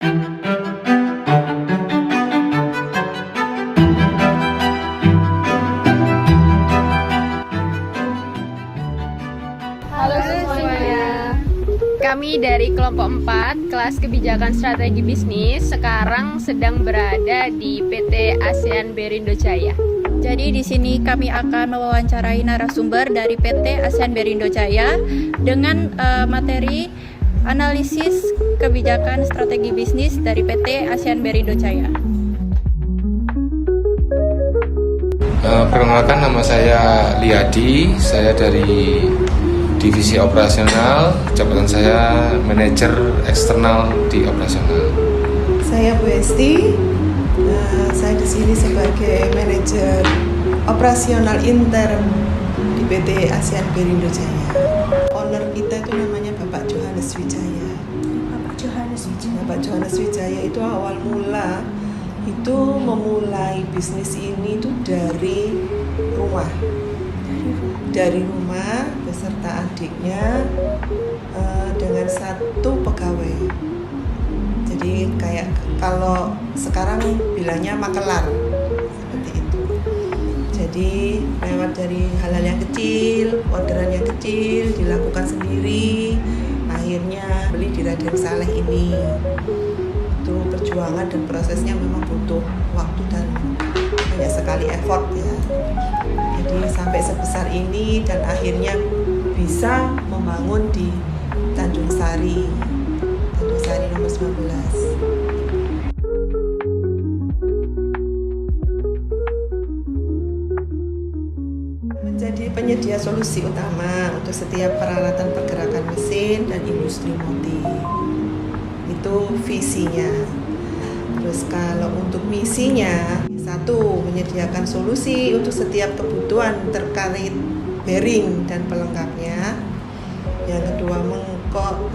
Halo semuanya. Kami dari kelompok 4 kelas kebijakan strategi bisnis sekarang sedang berada di PT ASEAN Berindo Jaya. Jadi di sini kami akan mewawancarai narasumber dari PT ASEAN Berindo Jaya dengan materi analisis kebijakan strategi bisnis dari PT ASEAN Berindo Jaya. Perkenalkan, nama saya Liadi, saya dari Divisi Operasional, jabatan saya Manajer Eksternal di Operasional. Saya Bu Esti, saya di sini sebagai Manajer Operasional Intern di PT ASEAN Berindo Jaya. Owner kita itu namanya Bapak Johannes Wijaya. Bapak Johannes Wijaya itu awal mula itu memulai bisnis ini itu dari rumah beserta adiknya dengan satu pegawai. Jadi kayak kalau sekarang bilangnya makelar seperti itu. Jadi lewat dari hal-hal yang kecil, orderan yang kecil dilakukan sendiri, akhirnya beli di Raden Saleh ini. Itu perjuangan dan prosesnya memang butuh waktu dan banyak sekali effort ya. Jadi sampai sebesar ini dan akhirnya bisa membangun di Tanjung Sari nomor 19. Menjadi penyedia solusi utama untuk setiap peralatan pergerakan mesin dan industri motif. Itu visinya. Terus kalau untuk misinya, satu, menyediakan solusi untuk setiap kebutuhan terkait bearing dan pelengkapnya. Yang kedua,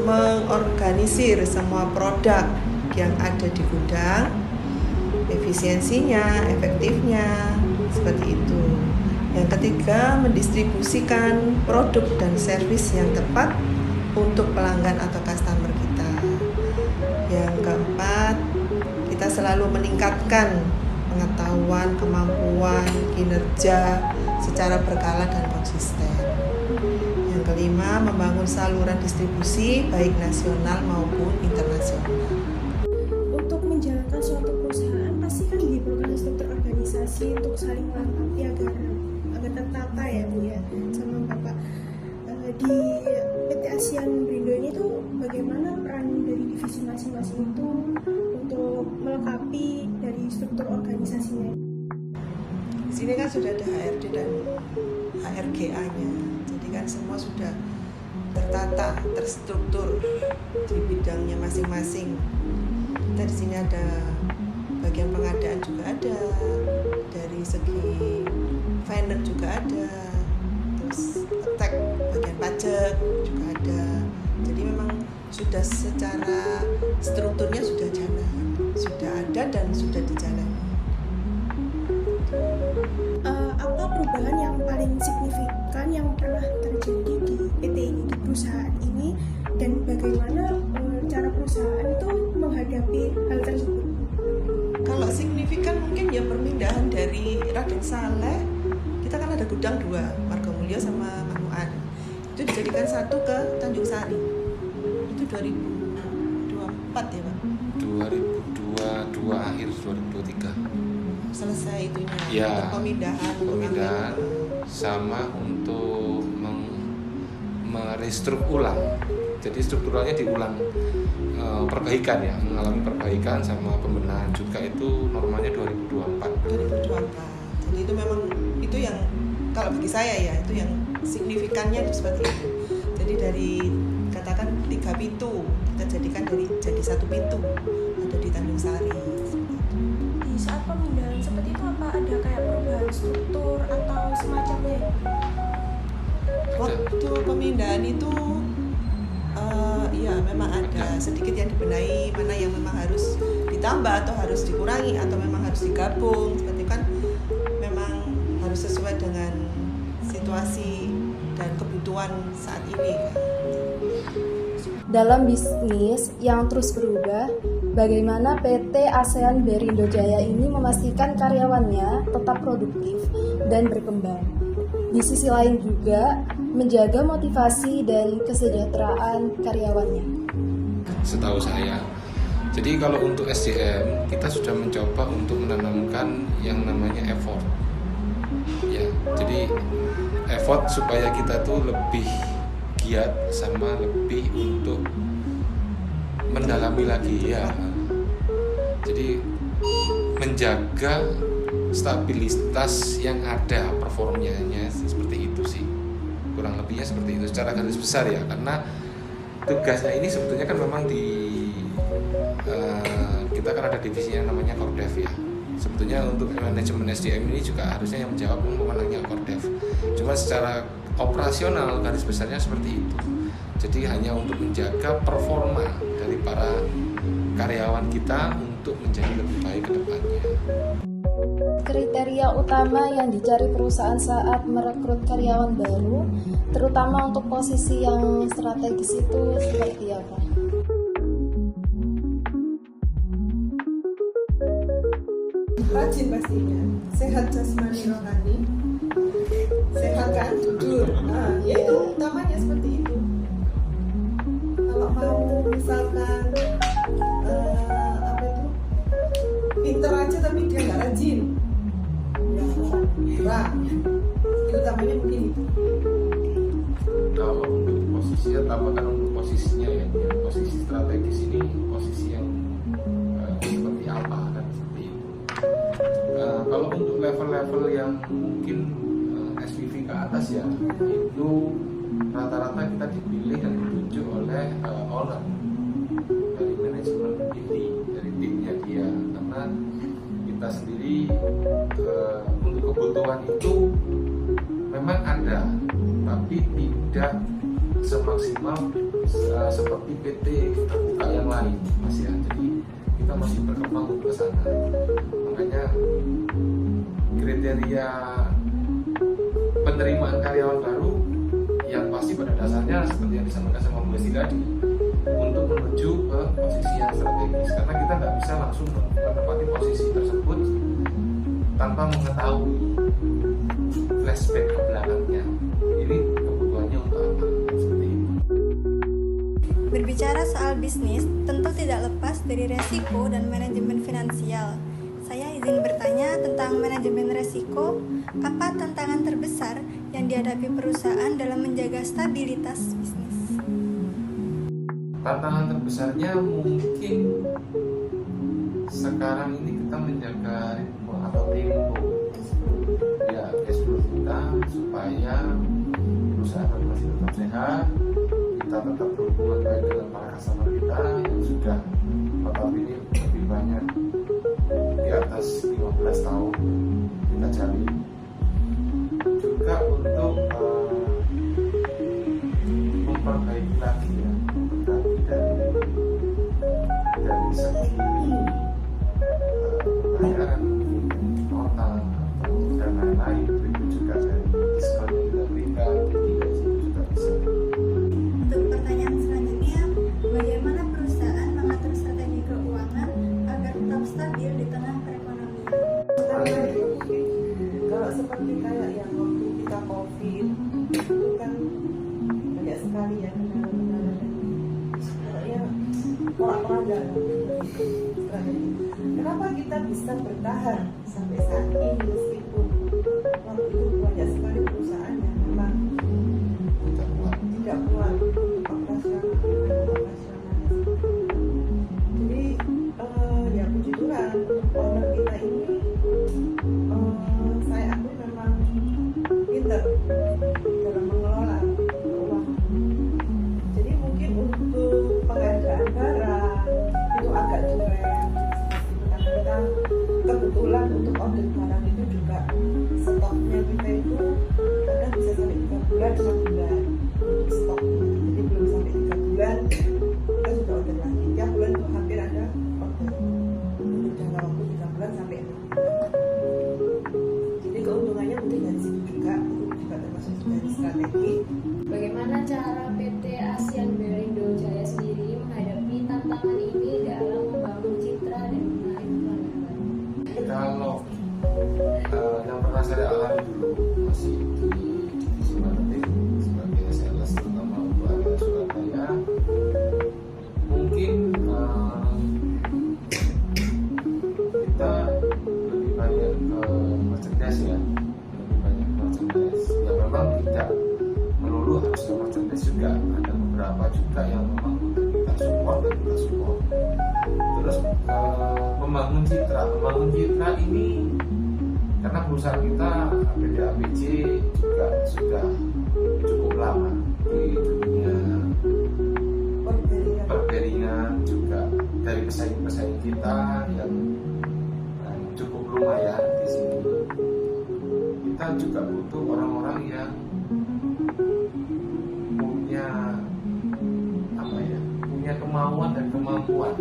mengorganisir semua produk yang ada di gudang, efisiensinya, efektifnya, seperti itu. Yang ketiga, mendistribusikan produk dan servis yang tepat untuk pelanggan atau customer kita. Yang keempat, kita selalu meningkatkan pengetahuan, kemampuan, kinerja secara berkala dan konsisten. Yang kelima, membangun saluran distribusi baik nasional maupun internasional. Untuk menjalankan suatu perusahaan pasti kan diperlukan struktur organisasi untuk saling melengkapi agar tertata ya Bu ya sama Bapak. Di PT ASEAN Berindo ini tuh bagaimana peran dari divisi masing-masing itu untuk melengkapi dari struktur organisasinya? Di sini kan sudah ada HRD dan HRGA-nya, jadi kan semua sudah tertata, terstruktur di bidangnya masing-masing. Kita di sini ada bagian pengadaan juga ada, dari segi finance juga ada, terus tech bagian pajak juga ada. Jadi memang sudah secara strukturnya sudah jalan, sudah ada dan sudah dijalani. Apa perubahan yang paling signifikan yang pernah terjadi di PT ini, di perusahaan ini, dan bagaimana cara perusahaan itu menghadapi hal tersebut? Kalau signifikan mungkin ya perpindahan dari Raden Saleh, kita kan ada gudang dua, Margomulyo sama Manuan. Itu dijadikan satu ke Tanjung Sari. Itu 2024 ya Pak? 2022 akhir 2023. Selesai itunya, Ya, untuk pemindahan sama untuk merestruk ulang. Jadi strukturalnya diulang, perbaikan ya, mengalami perbaikan sama pembenahan juga. Itu normalnya 2024. Jadi itu memang itu yang kalau bagi saya ya itu yang signifikannya itu seperti itu. Jadi dari katakan 3 pintu kita jadikan jadi 1 pintu ada di Tanjung Sari. Di saat pemindahan seperti itu apa ada kayak perubahan struktur atau semacamnya? Waktu pemindahan itu ya memang ada sedikit yang dibenahi, mana yang memang harus ditambah atau harus dikurangi atau memang harus digabung. Seperti kan memang harus sesuai dengan situasi dan kebutuhan saat ini. Dalam bisnis yang terus berubah, bagaimana PT ASEAN Berindo Jaya ini memastikan karyawannya tetap produktif dan berkembang. Di sisi lain juga menjaga motivasi dan kesejahteraan karyawannya. Setahu saya, jadi kalau untuk SDM kita sudah mencoba untuk menanamkan yang namanya effort. Ya, jadi effort supaya kita tuh lebih giat sama lebih untuk mendalami lagi ya. Jadi menjaga stabilitas yang ada performanya seperti itu sih. Kurang lebihnya seperti itu secara garis besar ya, karena tugasnya ini sebetulnya kan memang kita kan ada divisi yang namanya Kordev ya. Sebetulnya untuk manajemen SDM ini juga harusnya yang menjawab pemenangnya Kordev. Cuma secara operasional garis besarnya seperti itu. Jadi hanya untuk menjaga performa dari para karyawan kita untuk menjadi lebih baik ke depannya. Kriteria utama yang dicari perusahaan saat merekrut karyawan baru, terutama untuk posisi yang strategis itu seperti apa? Rajin pastinya, sehat jasmani rohani, sehat kan, jujur. Nah, ya itu utamanya seperti itu. Kalau mau misalkan pinter aja tapi dia nggak rajin, ya kurang. Utamanya mungkin itu. Kalau untuk posisi, tambahkan untuk posisinya ya, posisi strategis ini posisi yang seperti apa kan seperti itu. Kalau untuk level-level yang mungkin SPV ke atas ya, itu rata-rata kita dipilih dan ditunjuk oleh owner dari manajemen inti, dari timnya dia, karena kita sendiri untuk kebutuhan itu memang ada, tapi tidak semaksimal seperti PT terbuka yang lain Mas ya. Jadi kita masih berkembang ke sana. Makanya kriteria penerimaan karyawan baru yang pasti pada dasarnya seperti yang disampaikan sama Bu Desi tadi, untuk menuju ke posisi yang strategis, karena kita nggak bisa langsung menempati posisi tersebut tanpa mengetahui flashback ke belakangnya. Ini kebutuhannya untuk apa, seperti itu. Berbicara soal bisnis, tentu tidak lepas dari resiko dan manajemen finansial. Saya izin bertanya tentang manajemen resiko. Apa tantangan terbesar yang dihadapi perusahaan dalam menjaga stabilitas bisnis? Tantangan terbesarnya mungkin sekarang ini kita menjaga ritme atau tempo ya, cash flow kita, supaya perusahaan masih tetap sehat, kita tetap berhubungan baik dengan para customer kita yang sudah notabene lebih banyak di atas 15 tahun kita jalin. Juga untuk memperbaiki lagi ya, dari segi pembayaran nota dan lain-lain, itu juga dari diskon yang kita berikan, jadi juga bisa. Untuk pertanyaan selanjutnya, bagaimana perusahaan mengatur strategi keuangan agar tetap stabil di tengah perekonomian? Kalau seperti kayak yang waktu kita COVID itu kan banyak sekali ya kendala-kendala dan ya porak-poranda strategi. Kenapa kita bisa bertahan sampai saat ini meskipun waktu itu banyak sekali perusahaan yang memang tidak kuat operasional. Jadi ya puji Tuhan owner kita ini saya akui memang pinter dalam mengelola keuangan. Jadi mungkin untuk pengadaan barang itu agak durang, karena kita kebetulan untuk order barang itu juga memang tidak melulu harus ke merchandise juga, ada beberapa juga yang memang kita support dan kita support. Terus membangun citra ini karena perusahaan kita PT ABJ juga sudah cukup lama di dunia perberingan, juga dari pesaing-pesaing kita yang cukup lumayan di sini. Kita juga butuh orang-orang yang punya kemauan dan kemampuan,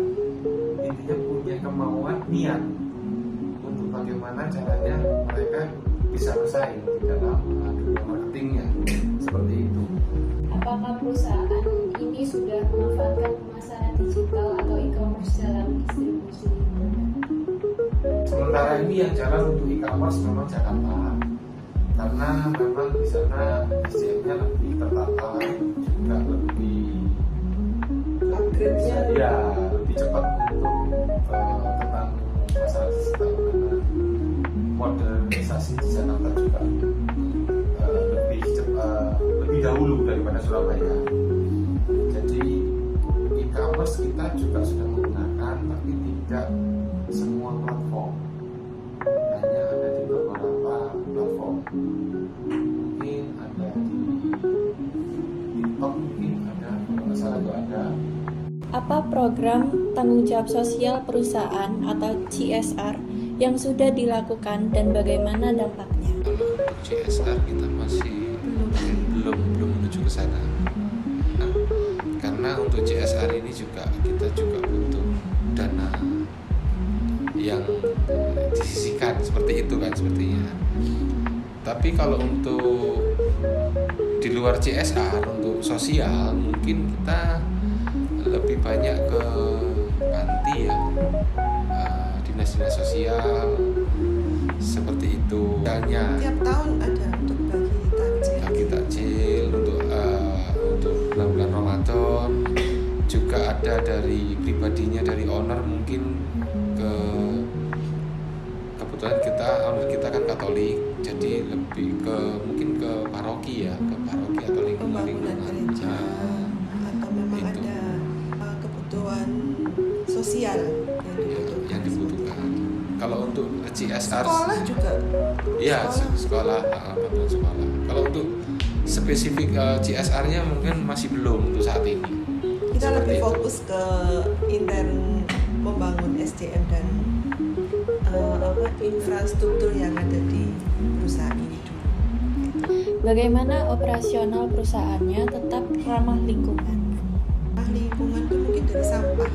intinya punya kemauan, niat untuk bagaimana caranya mereka bisa bersaing di dalam dunia marketingnya, seperti itu. Apakah perusahaan ini sudah memanfaatkan pemasaran digital atau e-commerce dalam distribusi? Sementara ini yang jalan untuk e-commerce memang Jakarta, karena memang di sana SDM-nya lebih tertata, juga lebih lebih cepat untuk tentang masalah digital, karena modernisasi di Jakarta juga lebih cepat, lebih dahulu daripada Surabaya. Jadi e-commerce kita juga sudah menggunakan, tapi tidak semua platform, hanya ada di beberapa platform. Mungkin ada di TikTok, mungkin ada, kalau nggak salah itu ada. Apa program tanggung jawab sosial perusahaan atau CSR yang sudah dilakukan dan bagaimana dampaknya? Kalau untuk CSR kita masih belum menuju ke sana. Karena untuk CSR ini juga kita juga butuh dana yang disisihkan, seperti itu kan sepertinya. Tapi kalau untuk di luar CSR, untuk sosial, mungkin kita lebih banyak ke panti ya, dinas-dinas sosial seperti itu. Tiap tahun ada untuk bagi takjil untuk bulan-bulan Ramadan, juga ada dari pribadinya, dari owner, mungkin kebetulan owner kita kan Katolik, jadi lebih ke mungkin ke paroki ya, ke paroki atau lingkungan gereja, atau memang itu ada kebutuhan sosial yang dibutuhkan. Kalau untuk CSR sekolah juga, ya sekolah, bantuan sekolah. Kalau untuk spesifik CSR-nya mungkin masih belum untuk saat ini. kita Seperti lebih itu. fokus ke intern, membangun SDM dan infrastruktur yang ada di perusahaan ini dulu. Bagaimana operasional perusahaannya tetap ramah lingkungan? Lingkungan itu mungkin dari sampah.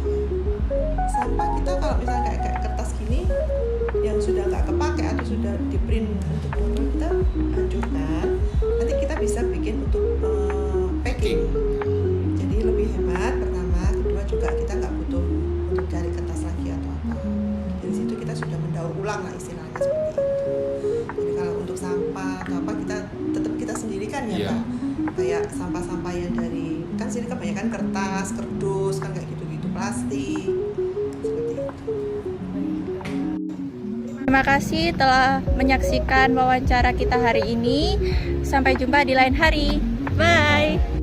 Sampah kita kalau misalnya kayak kertas gini yang sudah nggak kepake atau sudah di print untuk donor, kita hancurkan. Nanti kita bisa bikin untuk packing. Jadi lebih hemat pertama, kedua juga kita nggak butuh untuk cari kertas lagi atau apa. Dari situ kita sudah mendaur ulang lah istilahnya seperti itu. Jadi kalau untuk sampah atau apa kita tetap kita sendirikan ya, Iya. Pak. Kayak sampah-sampah yang dari, kan sini kebanyakan kertas, kardus, kan kayak gitu-gitu, plastik, seperti itu. Terima kasih telah menyaksikan wawancara kita hari ini. Sampai jumpa di lain hari. Bye.